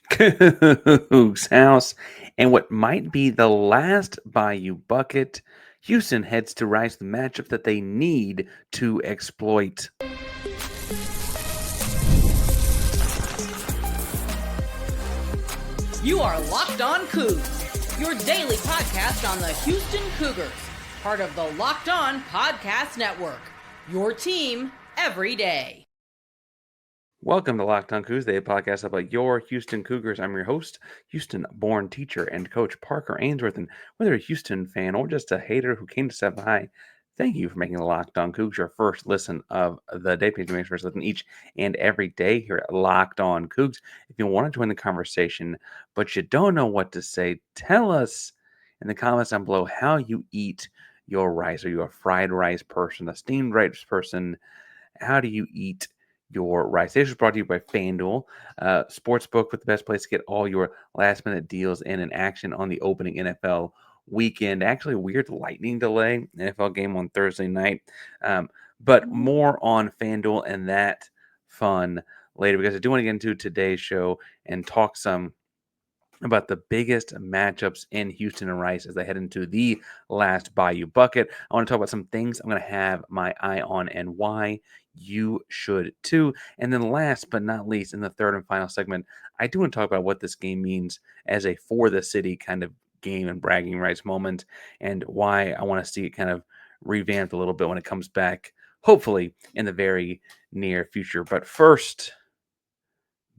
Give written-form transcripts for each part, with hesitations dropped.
Coogs house, and what might be the last Bayou Bucket, Houston heads to rise the matchup that they need to exploit. You are Locked On Cougs, your daily podcast on the Houston Cougars, part of the Locked On Podcast Network, your team every day. Welcome to Locked On Cougars, the podcast about your Houston Cougars. I'm your host, Houston-born teacher and coach Parker Ainsworth. And whether a Houston fan or just a hater who came to say hi, thank you for making the Locked On Cougs your first listen of the day. Please make first listen each and every day here at Locked On Cougs. If you want to join the conversation, but you don't know what to say, tell us in the comments down below how you eat your rice. Are you a fried rice person, a steamed rice person? How do you eat your rice? This is brought to you by FanDuel, sportsbook with the best place to get all your last-minute deals in action on the opening NFL weekend. Actually, a weird lightning delay, NFL game on Thursday night. But more on FanDuel and that fun later, because I do want to get into today's show and talk some about the biggest matchups in Houston and Rice as they head into the last Bayou Bucket. I want to talk about some things I'm going to have my eye on and why you should too. And then last but not least, in the third and final segment, I do want to talk about what this game means as a for the city kind of game and bragging rights moment, and why I want to see it kind of revamped a little bit when it comes back, hopefully in the very near future. But first,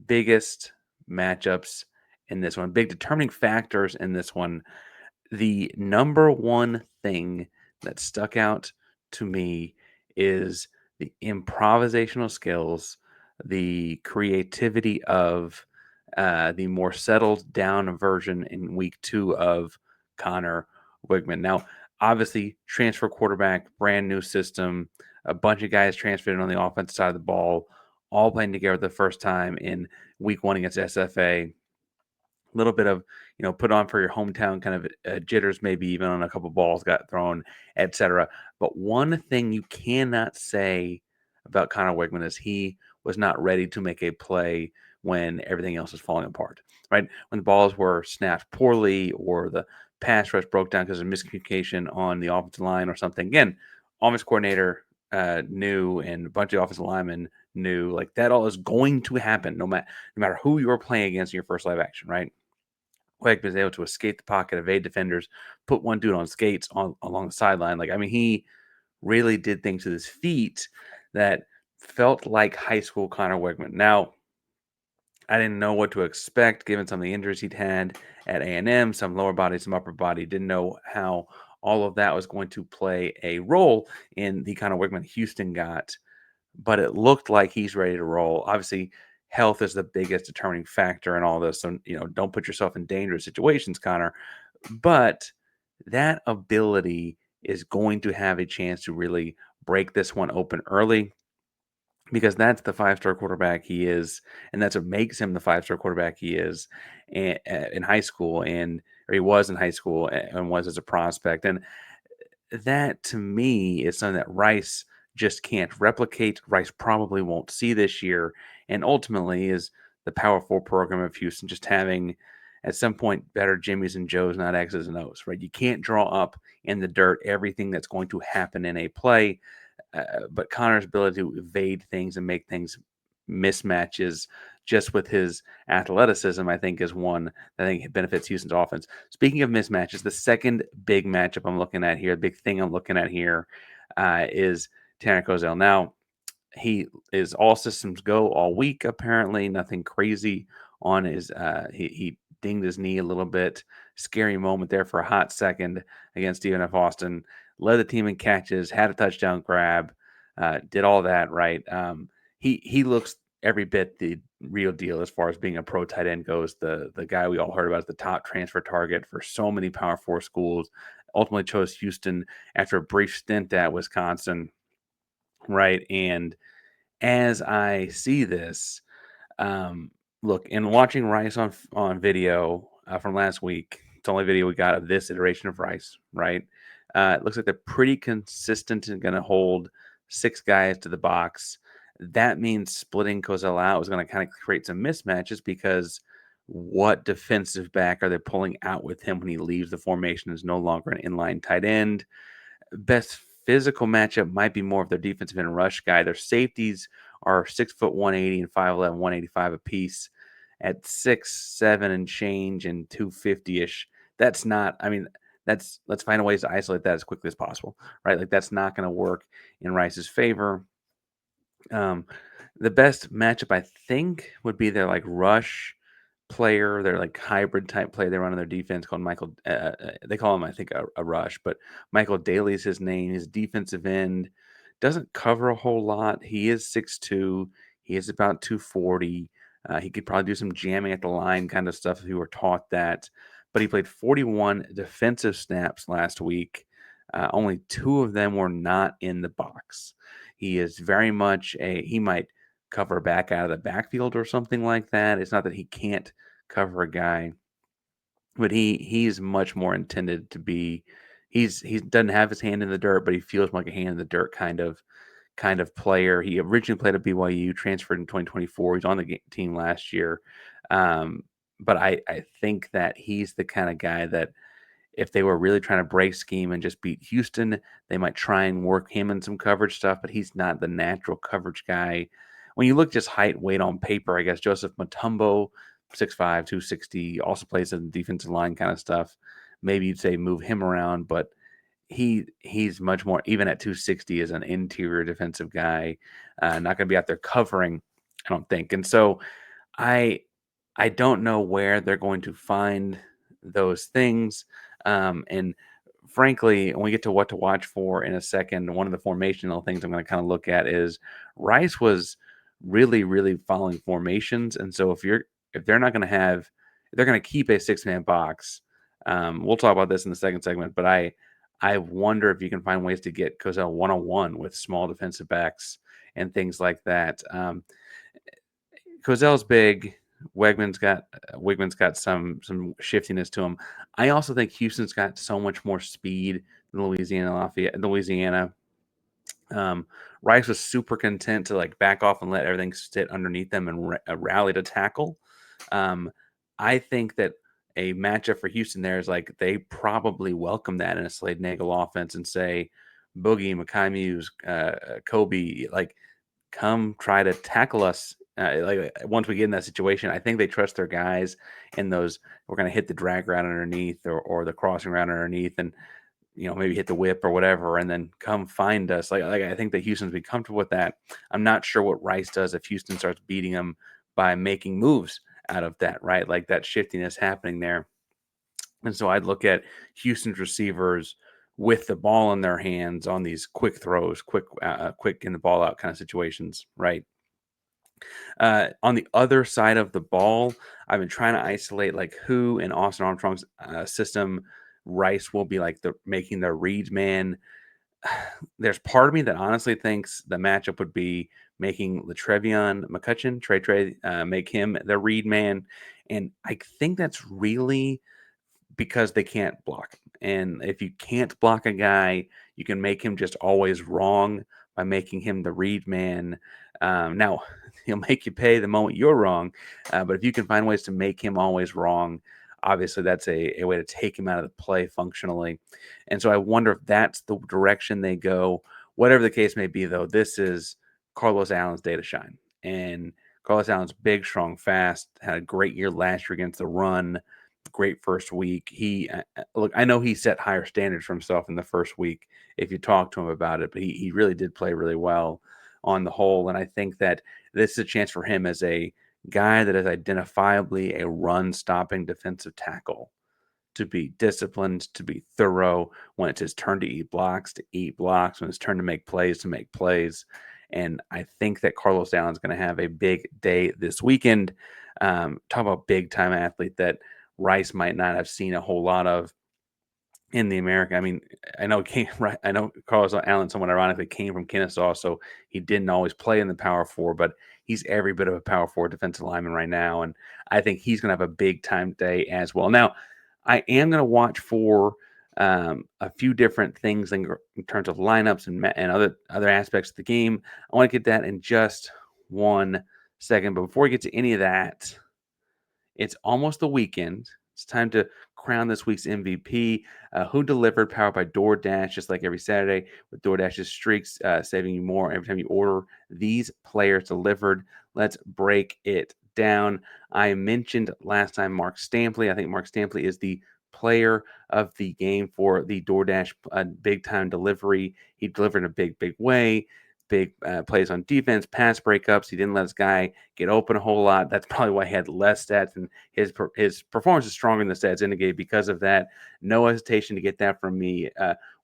biggest matchups in this one, big determining factors in this one. The number one thing that stuck out to me is the improvisational skills, the creativity of the more settled down version in week 2 of Connor Weigman. Now, obviously, transfer quarterback, brand new system, a bunch of guys transferred in on the offensive side of the ball, all playing together the first time in week 1 against SFA. Little bit of, put on for your hometown kind of jitters, maybe even on a couple balls got thrown, etc. But one thing you cannot say about Connor Weigman is he was not ready to make a play when everything else is falling apart, right? When the balls were snapped poorly or the pass rush broke down because of miscommunication on the offensive line or something. Again, offense coordinator knew, and a bunch of offensive linemen knew, like that all is going to happen no matter who you're playing against in your first live action, right? Weigman was able to escape the pocket, evade defenders, put one dude on skates along the sideline. He really did things with his feet that felt like high school Connor Weigman. Now, I didn't know what to expect given some of the injuries he'd had at A&M, some lower body, some upper body. Didn't know how all of that was going to play a role in the Connor Weigman Houston got, but it looked like he's ready to roll. Obviously, health is the biggest determining factor in all this. So, don't put yourself in dangerous situations, Connor. But that ability is going to have a chance to really break this one open early, because that's the 5-star quarterback he is, and that's what makes him the 5-star quarterback he is in high school, or he was in high school and was as a prospect. And that to me is something that Rice just can't replicate. Rice probably won't see this year, and ultimately is the Power 4 program of Houston just having at some point better Jimmys and Joes, not X's and O's, right? You can't draw up in the dirt everything that's going to happen in a play, but Connor's ability to evade things and make things mismatches just with his athleticism, I think, is one that I think benefits Houston's offense. Speaking of mismatches, the second big matchup I'm looking at here, the big thing I'm looking at here, is Tanner Koziol. Now, he is all systems go all week, apparently. Nothing crazy on his he dinged his knee a little bit. Scary moment there for a hot second against Stephen F. Austin. Led the team in catches, had a touchdown grab, did all that right. He looks every bit the real deal as far as being a pro tight end goes. The guy we all heard about as the top transfer target for so many Power 4 schools. Ultimately chose Houston after a brief stint at Wisconsin, right? And as I see this, look, in watching Rice on video from last week, it's the only video we got of this iteration of Rice, right? It looks like they're pretty consistent and going to hold 6 guys to the box. That means splitting Koziol out is going to kind of create some mismatches, because what defensive back are they pulling out with him when he leaves the formation is no longer an inline tight end. Best physical matchup might be more of their defensive end rush guy. Their safeties are 6', 180 and 5'11", 185 apiece at 6'7" and change and 250-ish. That's not, I mean, let's find a ways to isolate that as quickly as possible, right? Like that's not going to work in Rice's favor. The best matchup I think would be their like rush player, their like hybrid type play they run on their defense called Michael. They call him I think a rush, but Michael Daly is his name. His defensive end doesn't cover a whole lot. He is 6'2". He is about 240. He could probably do some jamming at the line kind of stuff if he were taught that. But he played 41 defensive snaps last week. Only 2 of them were not in the box. He is very much he might cover back out of the backfield or something like that. It's not that he can't cover a guy, but he's much more intended to be. He doesn't have his hand in the dirt, but he feels like a hand in the dirt kind of player. He originally played at BYU, transferred in 2024. He's on the team last year, but I think that he's the kind of guy that if they were really trying to break scheme and just beat Houston, they might try and work him in some coverage stuff, but he's not the natural coverage guy. When you look just height, weight on paper, I guess Joseph Mutombo, 6'5", 260, also plays in the defensive line kind of stuff. Maybe you'd say move him around, but he's much more, even at 260, as an interior defensive guy. Not going to be out there covering, I don't think. And so I don't know where they're going to find those things. And frankly, when we get to what to watch for in a second, one of the formational things I'm going to kind of look at is Rice was really, really following formations. And so if they're not going to have, if they're going to keep a 6-man box, we'll talk about this in the second segment, but I wonder if you can find ways to get Koziol one-on-one with small defensive backs and things like that. Koziol's big. Weigman's got some shiftiness to him. I also think Houston's got so much more speed than Louisiana. Rice was super content to like back off and let everything sit underneath them and rally to tackle. I think that a matchup for Houston there is like they probably welcome that in a Slade Nagel offense and say, Boogie, Mekhi Muse, Kobe, like come try to tackle us. Once we get in that situation, I think they trust their guys in those. We're going to hit the drag route underneath or the crossing route underneath, and maybe hit the whip or whatever, and then come find us. Like I think that Houston's be comfortable with that. I'm not sure what Rice does if Houston starts beating them by making moves out of that, right? Like that shiftiness happening there. And so I'd look at Houston's receivers with the ball in their hands on these quick throws, quick in the ball out kind of situations, right? On the other side of the ball, I've been trying to isolate like who in Austin Armstrong's system Rice will be like making the read man. There's part of me that honestly thinks the matchup would be making Latreveon McCutchin, Trey, make him the read man. And I think that's really because they can't block. And if you can't block a guy, you can make him just always wrong by making him the read man. Now, he'll make you pay the moment you're wrong. But if you can find ways to make him always wrong, obviously that's a way to take him out of the play functionally. And so I wonder if that's the direction they go. Whatever the case may be, though, this is Carlos Allen's day to shine. And Carlos Allen's big, strong, fast, had a great year last year against the run. Great first week. Look, I know he set higher standards for himself in the first week if you talk to him about it, but he really did play really well on the whole. And I think that this is a chance for him as a guy that is identifiably a run-stopping defensive tackle to be disciplined, to be thorough when it's his turn to eat blocks, when it's turn to make plays. And I think that Carlos Allen's going to have a big day this weekend. Talk about big-time athlete that Rice might not have seen a whole lot of in the America. I mean, I know Carlos Allen somewhat ironically came from Kennesaw, so he didn't always play in the Power Four, but he's every bit of a Power Four defensive lineman right now, and I think he's going to have a big time day as well. Now, I am going to watch for a few different things in terms of lineups and other aspects of the game. I want to get that in just one second, but before we get to any of that, It's almost the weekend. It's time to crown this week's MVP. Who delivered? Powered by DoorDash, just like every Saturday with DoorDash's streaks, saving you more every time you order. These players delivered. Let's break it down. I mentioned last time Mark Stampley. I think Mark Stampley is the player of the game for the DoorDash big time delivery. He delivered in a big way. Big plays on defense, pass breakups. He didn't let his guy get open a whole lot. That's probably why he had less stats, and his performance is stronger than the stats indicate because of that. No hesitation to get that from me.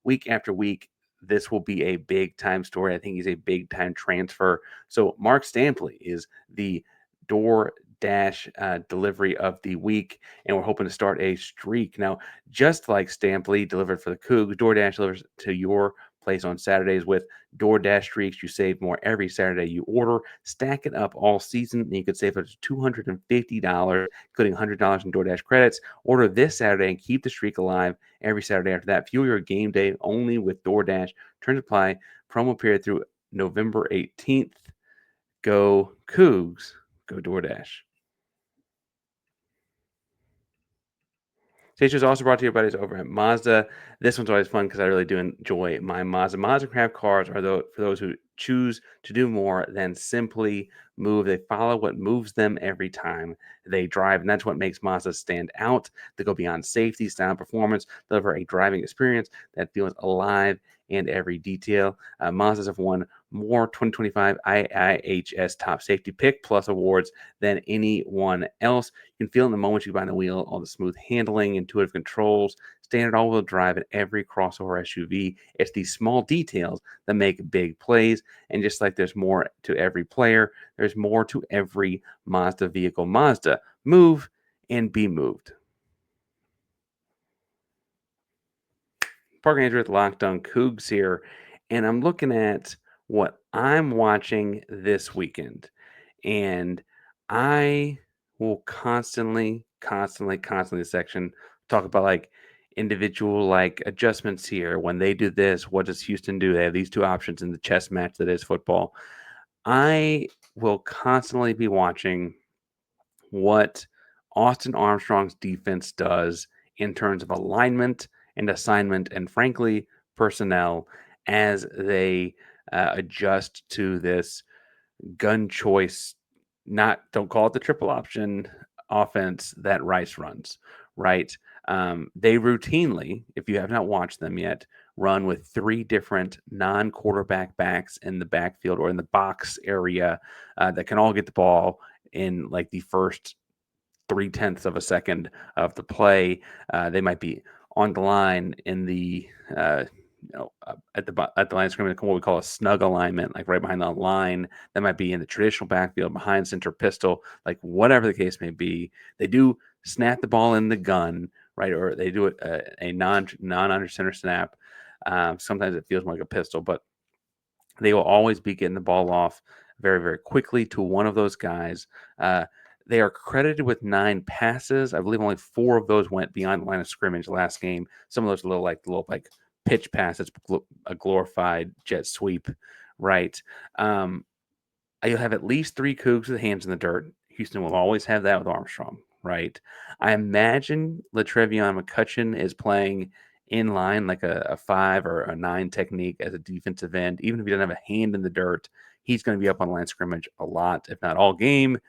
Week after week, this will be a big time story. I think he's a big time transfer. So Mark Stampley is the DoorDash delivery of the week, and we're hoping to start a streak. Now, just like Stampley delivered for the Coogs, DoorDash delivers to your place on Saturdays with DoorDash streaks. You save more every Saturday you order. Stack it up all season, and you could save up to $250, including $100 in DoorDash credits. Order this Saturday and keep the streak alive every Saturday after that. Fuel your game day only with DoorDash. Terms apply. Promo period through November 18th. Go Coogs. Go DoorDash. Today's show is also brought to you by buddies over at Mazda. This one's always fun because I really do enjoy my Mazda. Mazda craft cars are for those who choose to do more than simply move. They follow what moves them every time they drive, and that's what makes Mazda stand out. They go beyond safety, style, and performance, deliver a driving experience that feels alive in every detail. Mazdas have won more 2025 IIHS Top Safety Pick Plus awards than anyone else. You can feel in the moment you buy the wheel, all the smooth handling, intuitive controls, standard all-wheel drive in every crossover SUV. It's these small details that make big plays. And just like there's more to every player, there's more to every Mazda vehicle. Mazda, move and be moved. Parker Ainsworth, Locked on Coogs here, and I'm looking at what I'm watching this weekend, and I will constantly section talk about like individual like adjustments here. When they do this, what does Houston do? They have these two options in the chess match that is football. I will constantly be watching what Austin Armstrong's defense does in terms of alignment and assignment, and frankly, personnel as they adjust to this gun choice. Don't call it the triple option offense that Rice runs, right? They routinely, if you have not watched them yet, run with three different non-quarterback backs in the backfield or in the box area that can all get the ball in like the first 0.3 of a second of the play. They might be on the line in the at the line of scrimmage, what we call a snug alignment, like right behind the line. That might be in the traditional backfield, behind center pistol, like whatever the case may be. They do snap the ball in the gun, right? Or they do a non under center snap. Sometimes it feels more like a pistol, but they will always be getting the ball off very quickly to one of those guys. They are credited with 9 passes. I believe only 4 of those went beyond the line of scrimmage last game. Some of those little pitch pass. It's a glorified jet sweep, right? You'll have at least 3 Cougs with hands in the dirt. Houston will always have that with Armstrong, right? I imagine Latreveon McCutchin is playing in line like a 5 or a 9 technique as a defensive end. Even if he doesn't have a hand in the dirt, he's going to be up on line of scrimmage a lot, if not all game.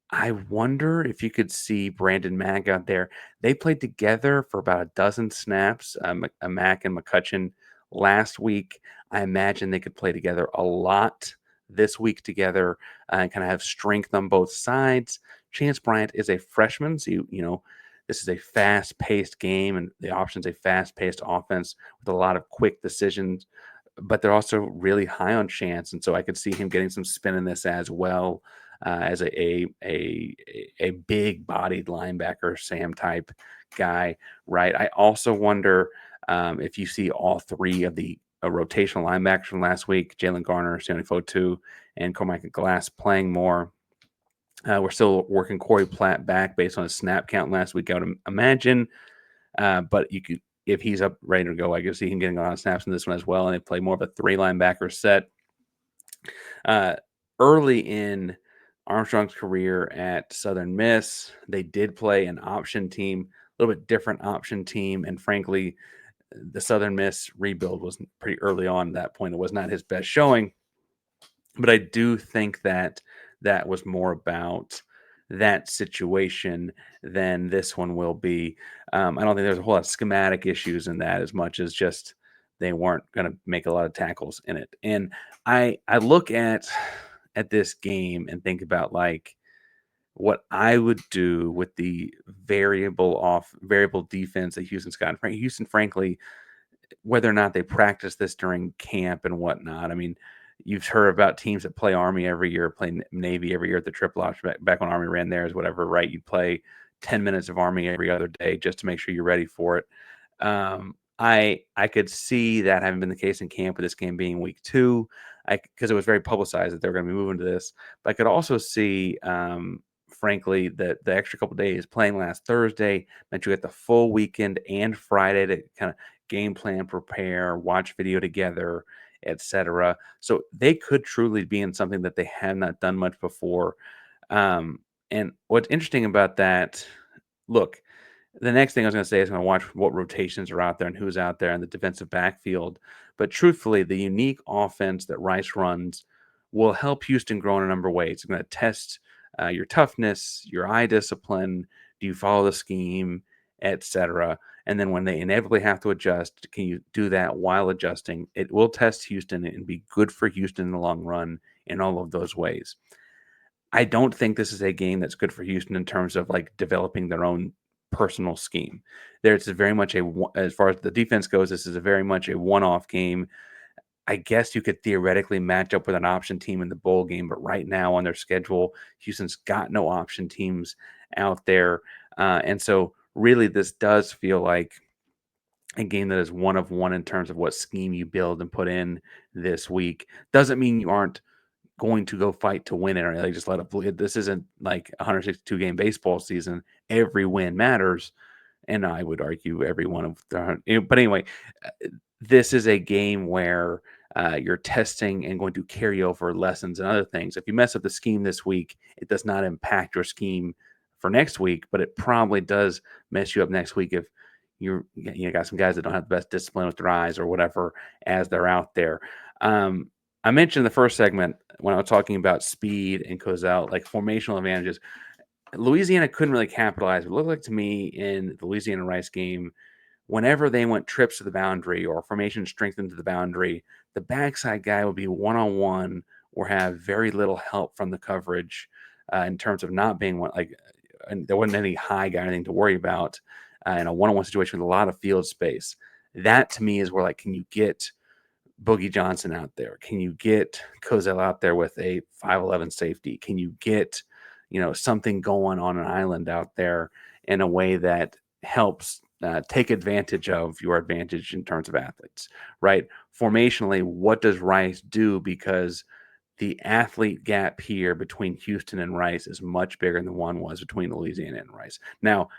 I wonder if you could see Brandon Mack out there. They played together for about a dozen snaps, Mack and McCutchin last week. I imagine they could play together a lot this week together and kind of have strength on both sides. Chance Bryant is a freshman, so this is a fast-paced game, and the option's a fast-paced offense with a lot of quick decisions, but they're also really high on Chance, and so I could see him getting some spin in this as well. As a big-bodied linebacker, Sam type guy, right? I also wonder if you see all 3 of the rotational linebackers from last week, Jalen Garner, Sione Fotu, and Cormac Glass playing more. We're still working Corey Platt back based on his snap count last week, I would imagine. But you could, if he's up ready to go, I can see him getting a lot of snaps in this one as well. And they play more of a 3 linebacker set. Early in Armstrong's career at Southern Miss. They did play an option team, a little bit different option team, and frankly, the Southern Miss rebuild was pretty early on at that point. It was not his best showing, but I do think that that was more about that situation than this one will be. I don't think there's a whole lot of schematic issues in that as much as just they weren't going to make a lot of tackles in it. And I look at this game and think about like what I would do with the variable defense that Houston's got. Houston, frankly, whether or not they practice this during camp and whatnot. I mean, you've heard about teams that play Army every year, play Navy every year at the triple option. Back when Army ran theirs, whatever, right? You'd play 10 minutes of Army every other day just to make sure you're ready for it. I could see that having been the case in camp with this game being week 2, because it was very publicized that they were going to be moving to this. But I could also see, frankly, that the extra couple days playing last Thursday meant you get the full weekend and Friday to kind of game plan, prepare, watch video together, etc. So they could truly be in something that they have not done much before. And what's interesting about that, look, the next thing I was going to say is I'm going to watch what rotations are out there and who's out there in the defensive backfield. But truthfully, the unique offense that Rice runs will help Houston grow in a number of ways. It's going to test your toughness, your eye discipline. Do you follow the scheme, etc.? And then when they inevitably have to adjust, can you do that while adjusting? It will test Houston and be good for Houston in the long run in all of those ways. I don't think this is a game that's good for Houston in terms of like developing their own personal scheme. There's very much as far as the defense goes, this is a very much a one-off game. I guess you could theoretically match up with an option team in the bowl game, but right now on their schedule, Houston's got no option teams out there. And so really this does feel like a game that is one of one in terms of what scheme you build and put in this week. Doesn't mean you aren't going to go fight to win it or like just let it bleed. This isn't like a 162 game baseball season. Every win matters. And I would argue every one of the, but anyway, this is a game where you're testing and going to carry over lessons and other things. If you mess up the scheme this week, it does not impact your scheme for next week, but it probably does mess you up next week if you got some guys that don't have the best discipline with their eyes or whatever as they're out there. I mentioned in the first segment when I was talking about speed and Koziol, like formational advantages. Louisiana couldn't really capitalize. It looked like to me in the Louisiana Rice game, whenever they went trips to the boundary or formation strengthened to the boundary, the backside guy would be one-on-one or have very little help from the coverage in terms of not being one. Like, and there wasn't any high guy or anything to worry about in a one-on-one situation with a lot of field space. That to me is where, like, can you get Boogie Johnson out there? Can you get Koziol out there with a 5'11" safety? Can you get, something going on an island out there in a way that helps take advantage of your advantage in terms of athletes, right? Formationally, what does Rice do? Because the athlete gap here between Houston and Rice is much bigger than one was between Louisiana and Rice. Now,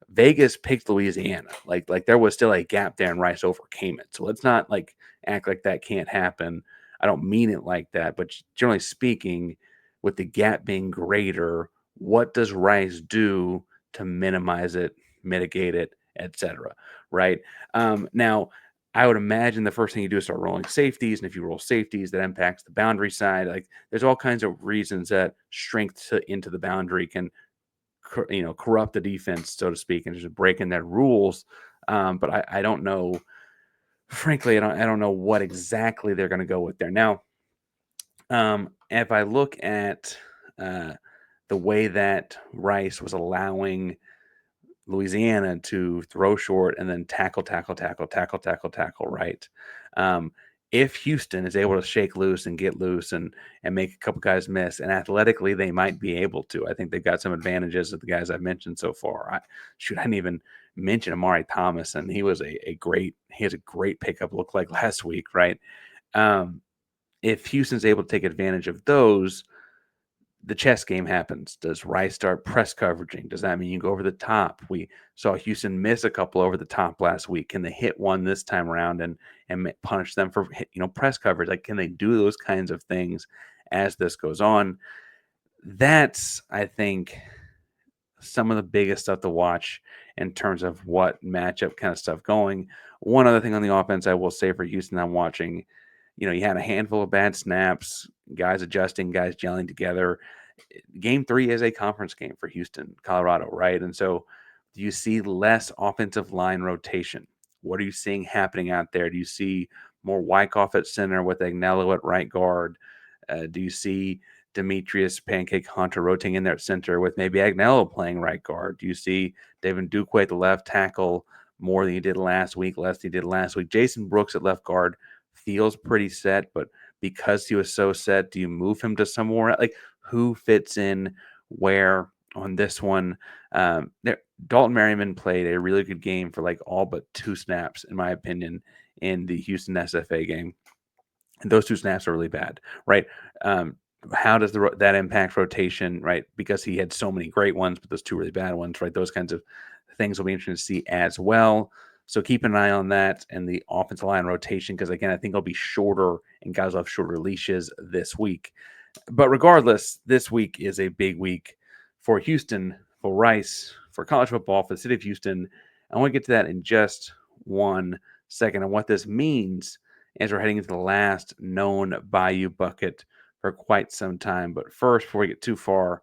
Vegas picked Louisiana. Like there was still a gap there and Rice overcame it. So let's not like act like that can't happen. I don't mean it like that, but generally speaking, with the gap being greater, what does Rice do to minimize it, mitigate it, etc.? Right? Now, I would imagine the first thing you do is start rolling safeties, and if you roll safeties, that impacts the boundary side. Like there's all kinds of reasons that strength into the boundary can corrupt the defense, so to speak, and just breaking their rules. But I don't know. Frankly, I don't know what exactly they're going to go with there. Now, if I look at the way that Rice was allowing Louisiana to throw short and then tackle, right? If Houston is able to shake loose and get loose and make a couple guys miss, and athletically they might be able to. I think they've got some advantages of the guys I've mentioned so far. I didn't even mention Amari Thomas, and he was a great pickup. Looked like last week, right? If Houston's able to take advantage of those, the chess game happens. Does Rice start press coveraging? Does that mean you go over the top? We saw Houston miss a couple over the top last week. Can they hit one this time around and punish them for press coverage? Like, can they do those kinds of things as this goes on? that's, I think, some of the biggest stuff to watch in terms of what matchup kind of stuff going. One other thing on the offense I will say for Houston, I'm watching, you had a handful of bad snaps, guys adjusting, guys gelling together. Game 3 is a conference game for Houston, Colorado, right? And so do you see less offensive line rotation? What are you seeing happening out there? Do you see more Wyckoff at center with Agnello at right guard? Do you see Demetrius Pancake Hunter rotating in there at center with maybe Agnello playing right guard? Do you see David Duque at the left tackle more than he did last week, less than he did last week? Jason Brooks at left guard feels pretty set, but because he was so set, do you move him to somewhere? Like, who fits in where on this one? Dalton Merriman played a really good game for like all but 2 snaps, in my opinion, in the Houston SFA game. And those 2 snaps are really bad, right? How does that impact rotation, right? Because he had so many great ones, but those 2 really bad ones, right? Those kinds of things will be interesting to see as well. So keep an eye on that and the offensive line rotation, because again, I think it'll be shorter and guys will have shorter leashes this week. But regardless, this week is a big week for Houston, for Rice, for college football, for the city of Houston. I want to get to that in just one second and what this means as we're heading into the last known Bayou Bucket for quite some time. But first, before we get too far,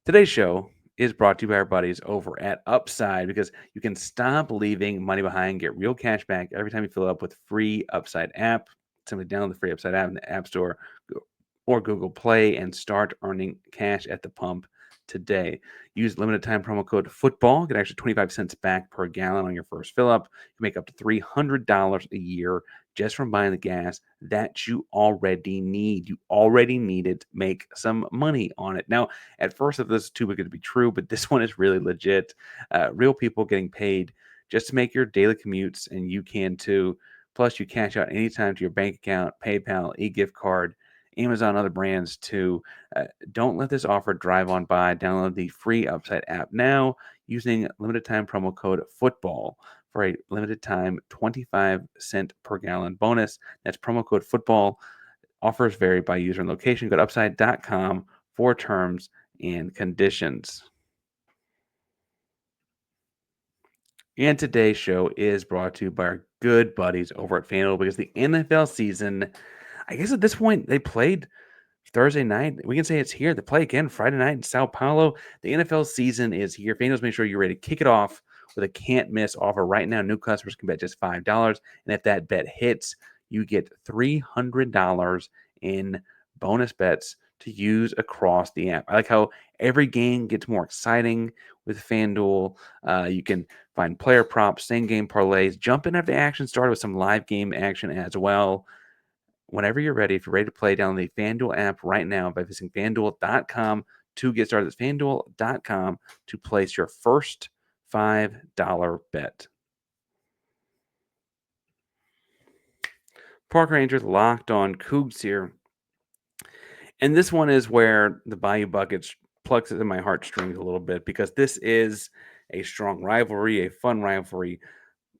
today's show is brought to you by our buddies over at Upside, because you can stop leaving money behind, get real cash back every time you fill up with free Upside app. Simply download the free Upside app in the App Store or Google Play and start earning cash at the pump today. Use limited time promo code FOOTBALL. Get actually 25 cents back per gallon on your first fill up. You make up to $300 a year just from buying the gas that you already need. You already need it. Make some money on it. Now, at first, if this is too good to be true, but this one is really legit. Real people getting paid just to make your daily commutes, and you can too. Plus, you cash out anytime to your bank account, PayPal, e-gift card, Amazon, other brands too. Don't let this offer drive on by. Download the free Upside app now using limited time promo code FOOTBALL for a limited time 25-cent per gallon bonus. That's promo code FOOTBALL. Offers vary by user and location. Go to upside.com for terms and conditions. And today's show is brought to you by our good buddies over at FanDuel, because the NFL season, I guess at this point, they played Thursday night. We can say it's here. They play again Friday night in Sao Paulo. The NFL season is here. FanDuel's make sure you're ready to kick it off with a can't-miss offer right now. New customers can bet just $5, and if that bet hits, you get $300 in bonus bets to use across the app. I like how every game gets more exciting with FanDuel. You can find player props, same-game parlays, jump in after the action started with some live game action as well. Whenever you're ready, if you're ready to play, download the FanDuel app right now by visiting FanDuel.com to get started. That's FanDuel.com to place your first $5 bet. Parker Ainsworth locked on Coogs here. And this one is where the Bayou Bucket plucks it in my heartstrings a little bit, because this is a strong rivalry, a fun rivalry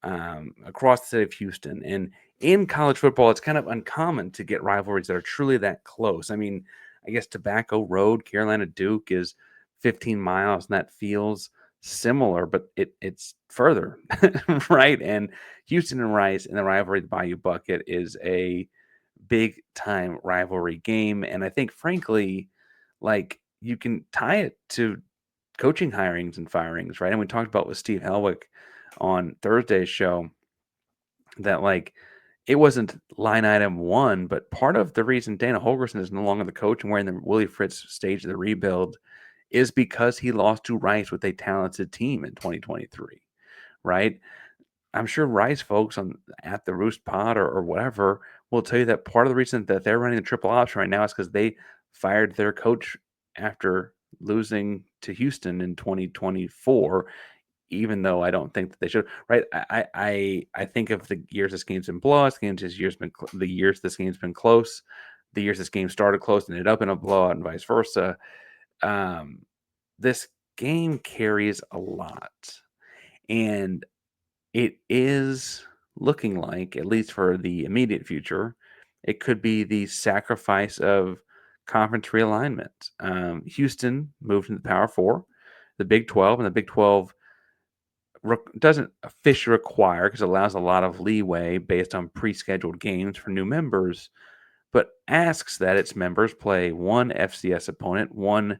across the city of Houston. And in college football, it's kind of uncommon to get rivalries that are truly that close. I mean, I guess Tobacco Road, Carolina Duke is 15 miles, and that feels similar, but it's further, right? And Houston and Rice in the rivalry, the Bayou Bucket, is a big time rivalry game. And I think, frankly, like, you can tie it to coaching hirings and firings, right? And we talked about with Steve Helwick on Thursday's show that, like, it wasn't line item one, but part of the reason Dana Holgerson is no longer the coach and we're in the Willie Fritz stage of the rebuild is because he lost to Rice with a talented team in 2023, right? I'm sure Rice folks on at the Roost Pod or whatever will tell you that part of the reason that they're running the triple option right now is because they fired their coach after losing to Houston in 2024. Even though I don't think that they should, right? I think of the years this game's been blowout, the years this game's been close, the years this game started close and ended up in a blowout, and vice versa. This game carries a lot, and it is looking like, at least for the immediate future, it could be the sacrifice of conference realignment. Houston moved into the Power Four, the Big 12, and the Big 12 doesn't officially require because it allows a lot of leeway based on pre-scheduled games for new members, but asks that its members play one FCS opponent, one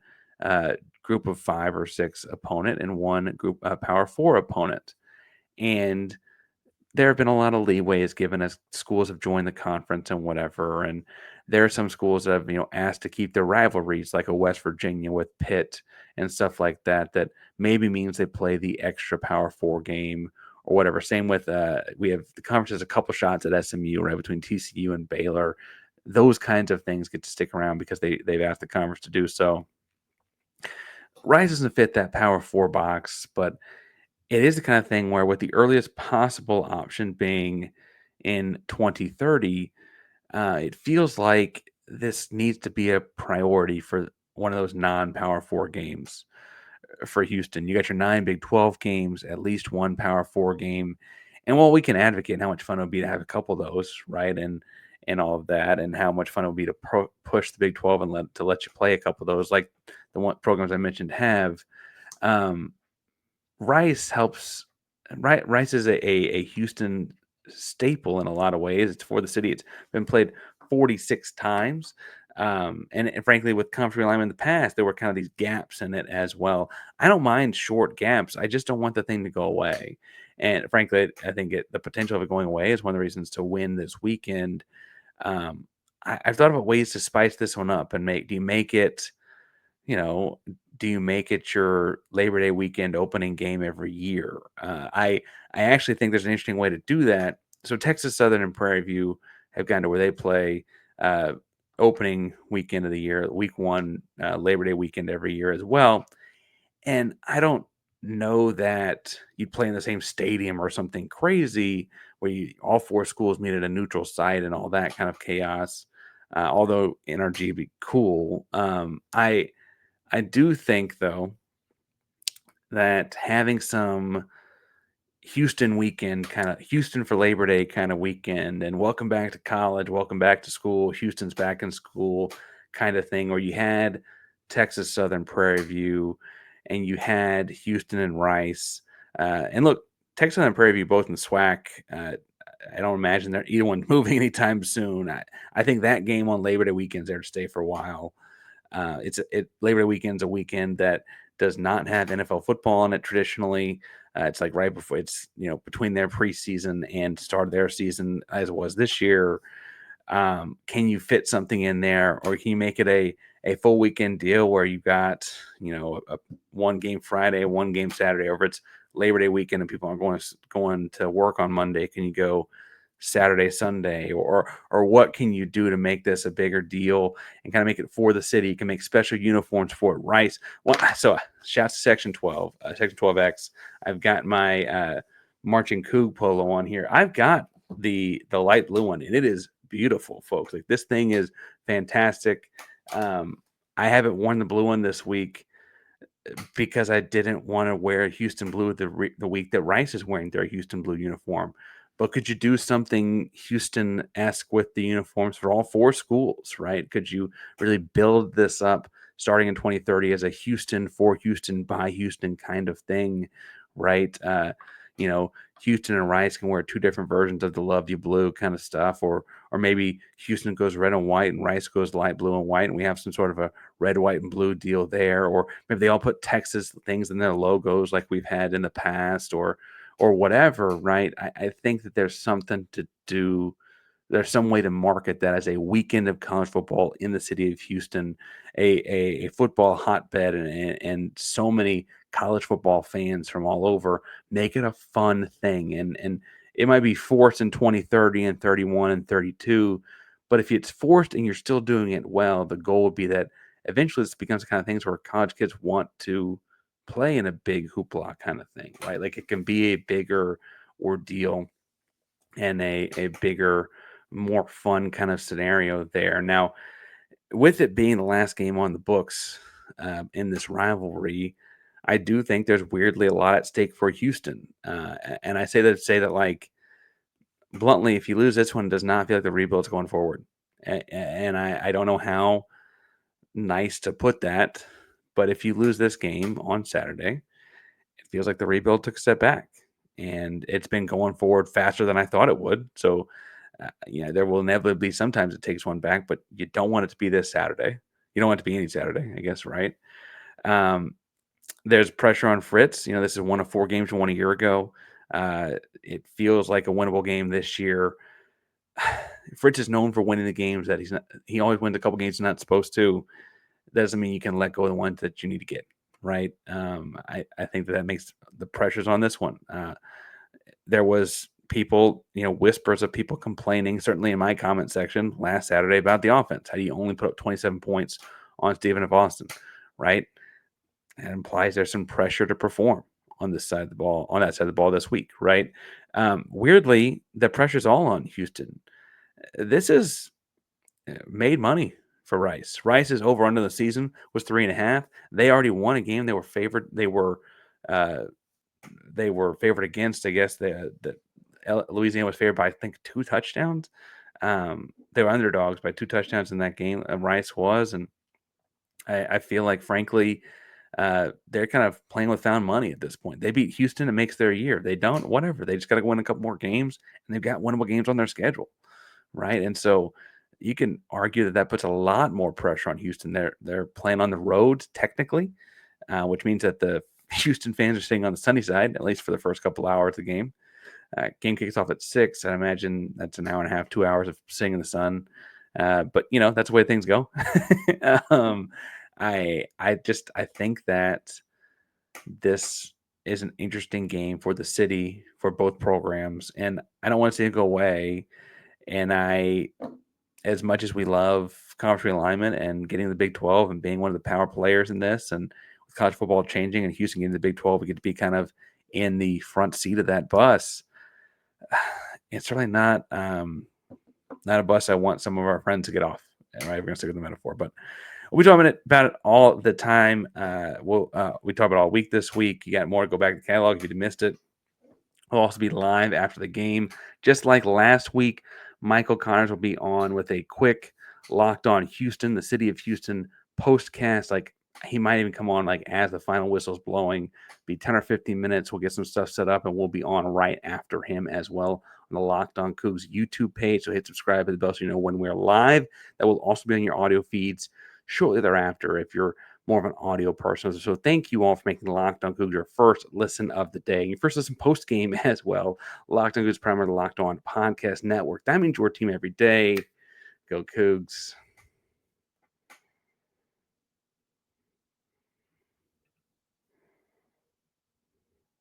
group of 5 or 6 opponent, and one group Power 4 opponent. And there have been a lot of leeways given as schools have joined the conference and whatever. And there are some schools that have, asked to keep their rivalries, like a West Virginia with Pitt and stuff like that, that maybe means they play the extra Power 4 game or whatever. Same with, we have the conference has a couple shots at SMU, right, between TCU and Baylor. Those kinds of things get to stick around because they've asked the conference to do so. Rice doesn't fit that Power 4 box, but it is the kind of thing where, with the earliest possible option being in 2030, it feels like this needs to be a priority for one of those non-Power 4 games for Houston. You got your 9 Big 12 games, at least one Power 4 game. And while we can advocate how much fun it would be to have a couple of those, right, and all of that, and how much fun it would be to push the Big 12 and let you play a couple of those, like the one programs I mentioned have. Rice helps. Rice is a Houston staple in a lot of ways. It's for the city. It's been played 46 times. And frankly, with conference realignment in the past, there were kind of these gaps in it as well. I don't mind short gaps. I just don't want the thing to go away. And frankly, I think the potential of it going away is one of the reasons to win this weekend. I've thought about ways to spice this one up and do you make it your Labor Day weekend opening game every year? I actually think there's an interesting way to do that. So Texas Southern and Prairie View have gotten to where they play opening weekend of the year, week 1, Labor Day weekend every year as well. And I don't know that you'd play in the same stadium or something crazy where all 4 schools meet at a neutral site and all that kind of chaos. Although NRG would be cool. I do think, though, that having some Houston weekend, kind of Houston for Labor Day kind of weekend, and welcome back to college, welcome back to school, Houston's back in school kind of thing, where you had Texas Southern Prairie View and you had Houston and Rice. And look, Texas Southern Prairie View both in SWAC. I don't imagine they're either one moving anytime soon. I think that game on Labor Day weekend's there to stay for a while. Labor Day weekend's a weekend that does not have NFL football on it traditionally. It's like right before between their preseason and start of their season, as it was this year. Can you fit something in there, or can you make it a full weekend deal where you've got a one game Friday, one game Saturday, or if it's Labor Day weekend and people aren't going to work on Monday, can you go Saturday, Sunday, or what can you do to make this a bigger deal and kind of make it for the city? You can make special uniforms for it. Rice. Well, so shouts to Section 12, Section 12X. I've got my marching Coug polo on here. I've got the light blue one, and it is beautiful, folks. Like, this thing is fantastic. I haven't worn the blue one this week because I didn't want to wear Houston blue the week that Rice is wearing their Houston blue uniform. But could you do something Houston-esque with the uniforms for all 4 schools, right? Could you really build this up starting in 2030 as a Houston for Houston by Houston kind of thing, right? Houston and Rice can wear 2 different versions of the Love You Blue kind of stuff, or maybe Houston goes red and white and Rice goes light blue and white, and we have some sort of a red, white, and blue deal there, or maybe they all put Texas things in their logos like we've had in the past, or whatever, right? I think that there's something to do. There's some way to market that as a weekend of college football in the city of Houston, a football hotbed, and so many college football fans from all over. Make it a fun thing. And it might be forced in 2030 and 31 and 32, but if it's forced and you're still doing it well, the goal would be that eventually this becomes the kind of things where college kids want to play in a big hoopla kind of thing, right? Like, it can be a bigger ordeal and a bigger, more fun kind of scenario there. Now, with it being the last game on the books in this rivalry, I do think there's weirdly a lot at stake for Houston. And I say that like, bluntly, if you lose this one, it does not feel like the rebuild's going forward. And I don't know how nice to put that. But if you lose this game on Saturday, it feels like the rebuild took a step back, and it's been going forward faster than I thought it would. So, there will inevitably be sometimes it takes one back, but you don't want it to be this Saturday. You don't want it to be any Saturday, I guess, right? Um, there's pressure on Fritz. This is one of 4 games we won a year ago. It feels like a winnable game this year. Fritz is known for winning the games that he's not. He always wins a couple games he's not supposed to. That doesn't mean you can let go of the ones that you need to get right. I think that makes the pressures on this one. There was people, whispers of people complaining, certainly in my comment section last Saturday about the offense. How do you only put up 27 points on Stephen F. Austin, right? That implies there's some pressure to perform on this side of the ball, on that side of the ball this week, right? Weirdly, the pressure's all on Houston. This is made money for Rice. Rice's over under the season was 3.5. They already won a game. They were favored. They were favored against. I guess the Louisiana was favored by I think 2 touchdowns. They were underdogs by 2 touchdowns in that game. Rice was, and I feel like frankly. They're kind of playing with found money at this point. They beat Houston, it makes their year. They don't, whatever. They just got to win a couple more games, and they've got winnable games on their schedule, right? And so you can argue that puts a lot more pressure on Houston. They're playing on the road technically, which means that the Houston fans are staying on the sunny side at least for the first couple hours of the game. Game kicks off at 6. I imagine that's an hour and a half, 2 hours of sitting in the sun. But that's the way things go. I think that this is an interesting game for the city, for both programs, and I don't want to see it go away. And as much as we love conference realignment and getting the Big 12 and being one of the power players in this, and with college football changing and Houston getting the Big 12, we get to be kind of in the front seat of that bus. It's certainly not a bus I want some of our friends to get off. Right, we're gonna stick with the metaphor, but we talk about it all the time. We talk about it all week this week. You got more to go back to the catalog if you missed it. We'll also be live after the game. Just like last week, Michael Connors will be on with a quick Locked On Houston, the city of Houston postcast. Like he might even come on like as the final whistle's blowing. Be 10 or 15 minutes. We'll get some stuff set up and we'll be on right after him as well on the Locked On Coogs YouTube page. So hit subscribe to the bell so you know when we're live. That will also be on your audio feeds shortly thereafter if you're more of an audio person. So thank you all for making Locked On Coogs your first listen of the day. Your first listen post-game as well. Locked On Coogs, primarily the Locked On Podcast Network. That means your team every day. Go Coogs.